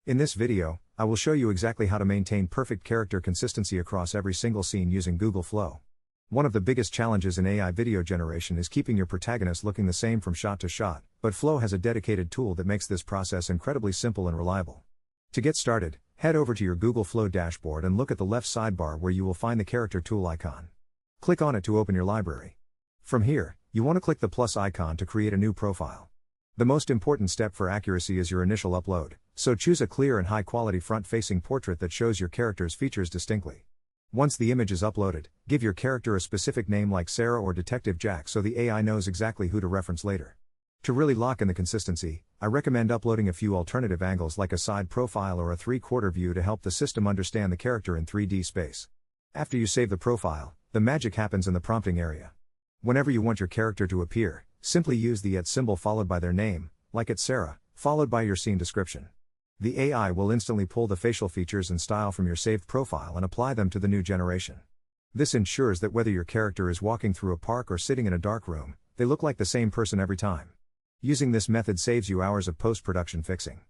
In this video, I will show you exactly how to maintain perfect character consistency across every single scene using Google Flow. One of the biggest challenges in AI video generation is keeping your protagonist looking the same from shot to shot, but Flow has a dedicated tool that makes this process incredibly simple and reliable. To get started, head over to your Google Flow dashboard and look at the left sidebar where you will find the character tool icon. Click on it to open your library. From here, you want to click the plus icon to create a new profile. The most important step for accuracy is your initial upload, so choose a clear and high-quality front-facing portrait that shows your character's features distinctly. Once the image is uploaded, give your character a specific name like Sarah or Detective Jack so the AI knows exactly who to reference later. To really lock in the consistency, I recommend uploading a few alternative angles like a side profile or a three-quarter view to help the system understand the character in 3D space. After you save the profile, the magic happens in the prompting area. Whenever you want your character to appear, simply use the @ symbol followed by their name, like @Sarah, followed by your scene description. The AI will instantly pull the facial features and style from your saved profile and apply them to the new generation. This ensures that whether your character is walking through a park or sitting in a dark room, they look like the same person every time. Using this method saves you hours of post-production fixing.